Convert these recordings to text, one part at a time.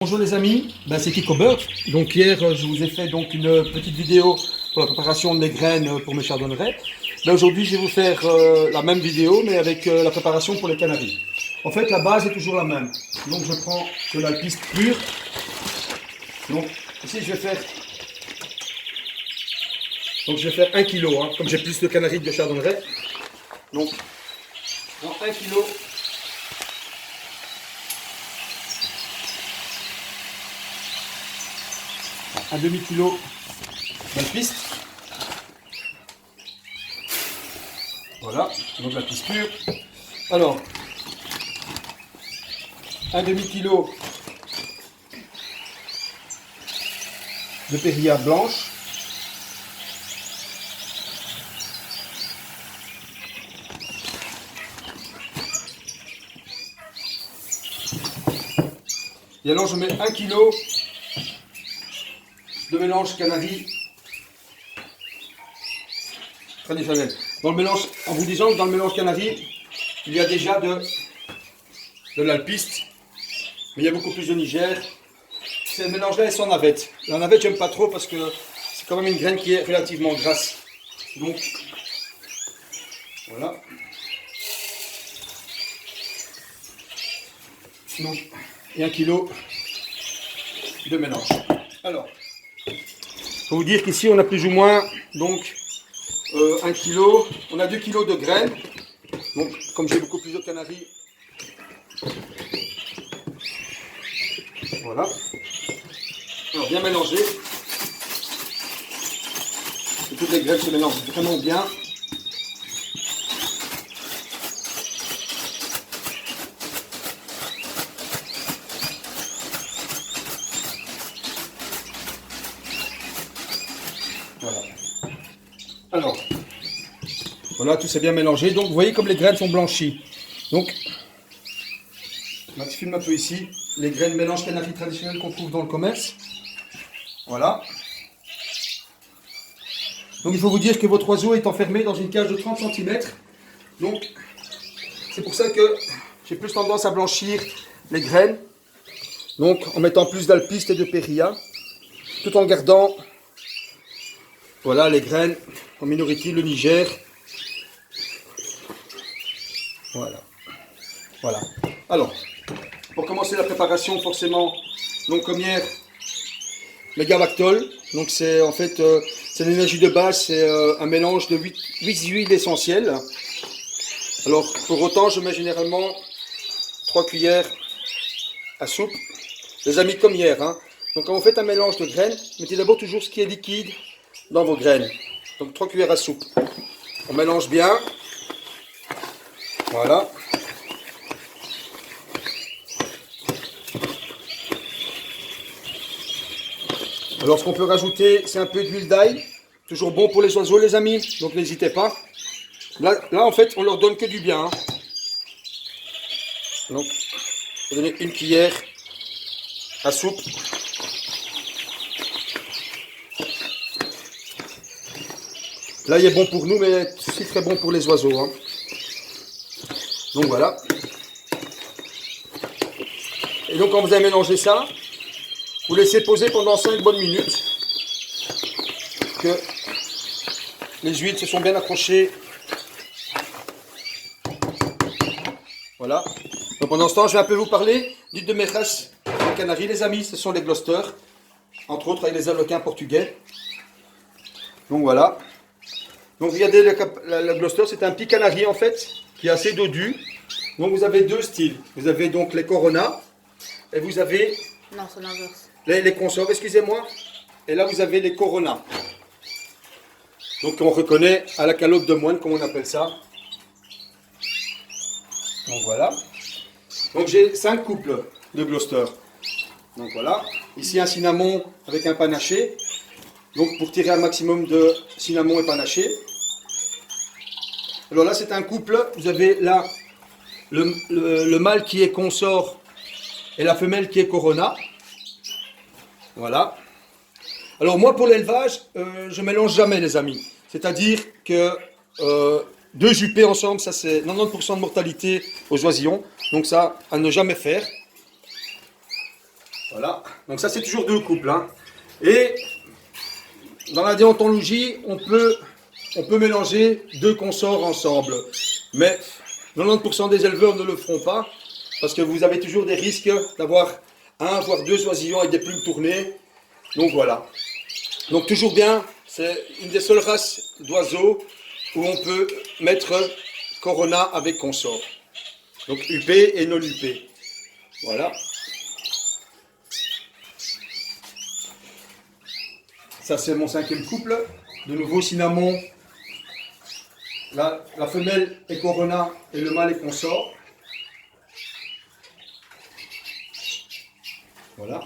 Bonjour les amis, c'est Kiko Bird. Donc hier je vous ai fait donc une petite vidéo pour la préparation de mes graines pour mes chardonnerets. Aujourd'hui je vais vous faire la même vidéo mais avec la préparation pour les canaries. En fait la base est toujours la même. Donc je prends de l'alpiste pure. Donc ici je vais faire 1 kg, comme j'ai plus de canaries que de chardonnerets. Donc dans 1 kg. Un demi-kilo d'alpiste. Voilà, donc la piste pure. Alors, un demi-kilo de périlla blanche. Et alors je mets 1 kilo de mélange Canaries traditionnel. Dans le mélange, en vous disant que dans le mélange Canaries, il y a déjà de l'alpiste, mais il y a beaucoup plus de Niger. Ce mélange-là est sans navette. La navette, j'aime pas trop parce que c'est quand même une graine qui est relativement grasse. Donc, voilà. Donc, et 1 kilo de mélange. Alors, il faut vous dire qu'ici on a plus ou moins donc 1 kg, on a 2 kg de graines. Donc comme j'ai beaucoup plus de canaries, voilà. Alors bien mélanger. Et toutes les graines se mélangent vraiment bien. Voilà. Alors, voilà, tout s'est bien mélangé. Donc, vous voyez comme les graines sont blanchies. Donc, je filme un peu ici, les graines mélange Canaries traditionnelles qu'on trouve dans le commerce. Voilà. Donc, il faut vous dire que votre oiseau est enfermé dans une cage de 30 cm. Donc, c'est pour ça que j'ai plus tendance à blanchir les graines. Donc, en mettant plus d'alpiste et de périlla, tout en gardant, voilà, les graines en minorité, le Niger. Voilà. Voilà. Alors, pour commencer la préparation, forcément, donc comme hier, Megavactol. Donc c'est en fait, c'est l'énergie de base, c'est un mélange de 8 huiles essentielles. Alors, pour autant, je mets généralement 3 cuillères à soupe. Les amis, comme hier. Donc quand vous faites un mélange de graines, mettez d'abord toujours ce qui est liquide dans vos graines. Donc 3 cuillères à soupe. On mélange bien. Voilà. Alors ce qu'on peut rajouter, c'est un peu d'huile d'ail. Toujours bon pour les oiseaux, les amis. Donc n'hésitez pas. Là, en fait, on leur donne que du bien. Donc, vous donnez 1 cuillère à soupe. Là, il est bon pour nous, mais c'est très bon pour les oiseaux. Donc voilà. Et donc quand vous avez mélangé ça, vous laissez poser pendant 5 bonnes minutes. Que les huiles se sont bien accrochées. Voilà. Donc pendant ce temps, je vais un peu vous parler d'une de mes races de canaries, les amis. Ce sont les Gloucester. Entre autres avec les Arlequins portugais. Donc voilà. Donc regardez, le Gloucester, c'est un petit canari en fait, qui est assez dodu. Donc vous avez deux styles. Vous avez donc les Corona et vous avez... Non, c'est l'inverse. Les consorts, excusez-moi. Et là vous avez les Corona. Donc on reconnaît à la calotte de moine, comme on appelle ça. Donc voilà. Donc j'ai 5 couples de Gloucester. Donc voilà. Ici un cinnamon avec un panaché. Donc pour tirer un maximum de cinnamon et panaché. Alors là c'est un couple. Vous avez là le mâle qui est consort et la femelle qui est Corona. Voilà. Alors moi pour l'élevage, je mélange jamais les amis. C'est-à-dire que deux jupés ensemble, ça c'est 90% de mortalité aux oisillons. Donc ça, à ne jamais faire. Voilà, donc ça c'est toujours 2 couples. Hein. Et dans la déontologie, on peut mélanger 2 consorts ensemble. Mais 90% des éleveurs ne le feront pas, parce que vous avez toujours des risques d'avoir 1 voire 2 oisillons avec des plumes tournées. Donc voilà. Donc toujours bien, c'est une des seules races d'oiseaux où on peut mettre Corona avec consort. Donc UP et non UP. Voilà. Ça c'est mon 5e couple. De nouveau cinnamon. La femelle est Corona et le mâle est consort. Voilà.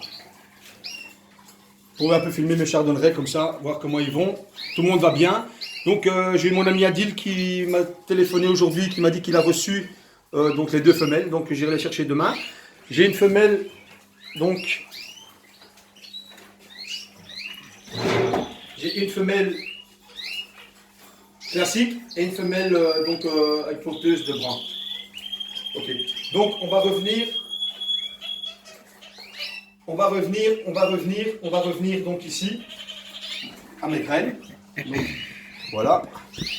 Vous pouvez un peu filmer mes chardonnerets comme ça, voir comment ils vont. Tout le monde va bien. Donc j'ai mon ami Adil qui m'a téléphoné aujourd'hui, qui m'a dit qu'il a reçu donc les 2 femelles. Donc j'irai les chercher demain. J'ai une femelle, donc j'ai une femelle classique et une femelle avec porteuse de bras. Ok. Donc on va revenir. On va revenir donc ici à mes graines. Donc, voilà.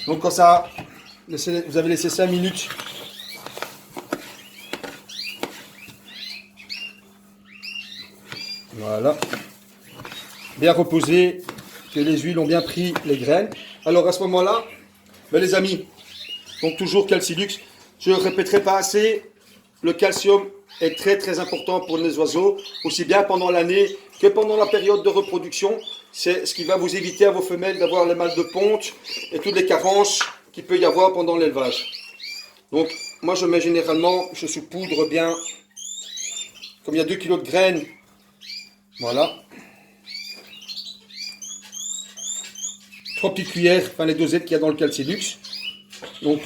Donc quand ça, vous avez laissé 5 minutes. Voilà. Bien reposé, que les huiles ont bien pris les graines. Alors à ce moment-là, les amis, donc toujours Calcilux, je ne répéterai pas assez, le calcium est très très important pour les oiseaux, aussi bien pendant l'année que pendant la période de reproduction. C'est ce qui va vous éviter à vos femelles d'avoir les mal de ponte et toutes les carences qu'il peut y avoir pendant l'élevage. Donc moi je mets généralement, je saupoudre bien, comme il y a 2 kg de graines, voilà. 3 petites cuillères, enfin les dosettes qu'il y a dans le Calcilux. Donc,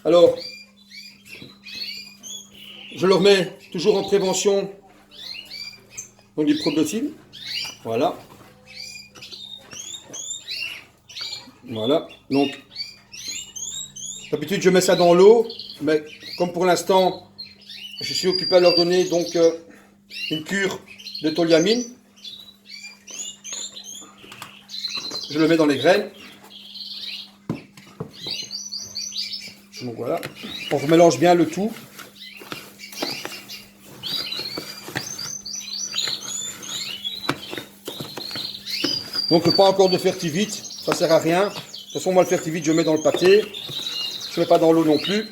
alors, je leur mets toujours en prévention donc du probiotiques. Voilà. Voilà. Donc, d'habitude, je mets ça dans l'eau, mais comme pour l'instant, je suis occupé à leur donner donc une cure de toliamine. Je le mets dans les graines. Donc voilà. On remélange bien le tout. Donc pas encore de fertivite, ça sert à rien. De toute façon, moi le fertivite, je mets dans le pâté. Je ne mets pas dans l'eau non plus.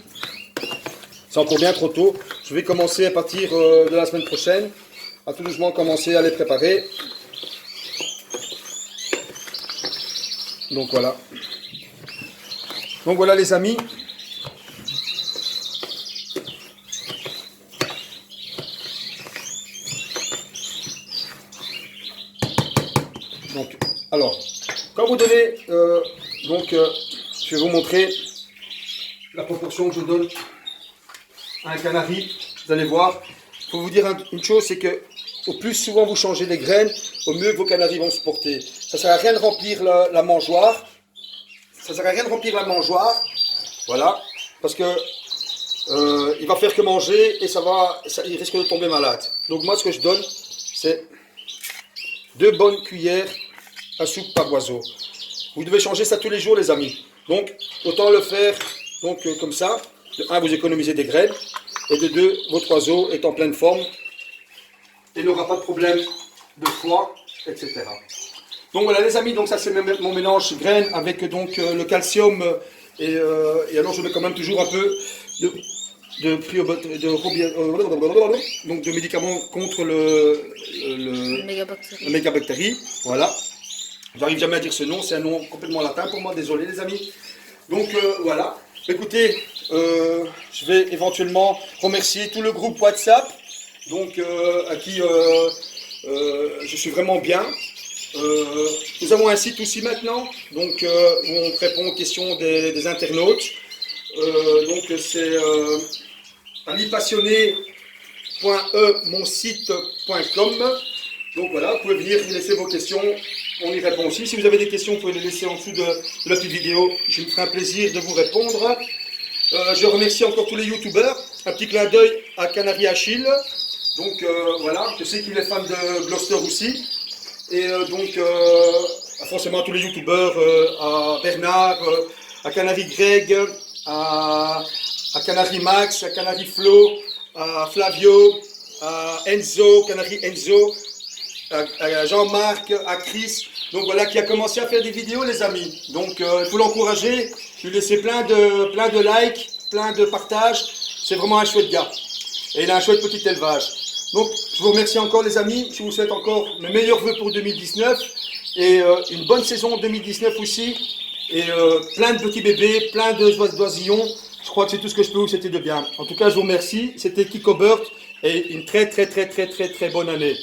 C'est encore bien trop tôt. Je vais commencer à partir de la semaine prochaine, à tout doucement commencer à les préparer. Donc voilà. Donc voilà les amis. Donc, alors, quand vous donnez, je vais vous montrer la proportion que je donne à un canari. Vous allez voir. Il faut vous dire une chose, c'est que au plus souvent vous changez les graines, au mieux vos canaris vont se porter. Ça ne sert à rien de remplir la mangeoire. Ça sert à rien de remplir la mangeoire. Voilà. Parce que il va faire que manger et il risque de tomber malade. Donc moi, ce que je donne, c'est 2 bonnes cuillères à soupe par oiseau. Vous devez changer ça tous les jours, les amis. Donc, autant le faire comme ça. De 1, vous économisez des graines. Et de 2, votre oiseau est en pleine forme. Il n'aura pas de problème de foie, etc. Donc voilà les amis, donc ça c'est mon mélange graines avec donc le calcium et alors je mets quand même toujours un peu de médicaments contre le mégabactérie. Voilà. J'arrive jamais à dire ce nom, c'est un nom complètement latin pour moi, désolé les amis. Donc voilà. Écoutez, je vais éventuellement remercier tout le groupe WhatsApp, donc à qui je suis vraiment bien. Nous avons un site aussi maintenant, donc où on répond aux questions des internautes. Donc c'est amipassionné.monsite.com. Donc voilà, vous pouvez venir laisser vos questions, on y répond aussi. Si vous avez des questions, vous pouvez les laisser en dessous de la petite vidéo. Je me ferai un plaisir de vous répondre. Je remercie encore tous les youtubeurs. Un petit clin d'œil à Canari Achille. Donc voilà, je sais qu'il est fan de Gloucester aussi. Et forcément tous les youtubeurs, à Bernard, à Canary Greg, à Canary Max, à Canary Flo, à Flavio, à Enzo, Canary Enzo, à Jean-Marc, à Chris. Donc voilà, qui a commencé à faire des vidéos, les amis. Donc il faut l'encourager, lui laisser plein de likes, plein de partages. C'est vraiment un chouette gars. Et il a un chouette petit élevage. Donc je vous remercie encore, les amis. Je vous souhaite encore mes meilleurs vœux pour 2019. Et une bonne saison 2019 aussi. Et plein de petits bébés, plein d'oisillons. Je crois que c'est tout ce que je peux vous souhaiter de bien. En tout cas, je vous remercie. C'était Kiko Bird. Et une très bonne année.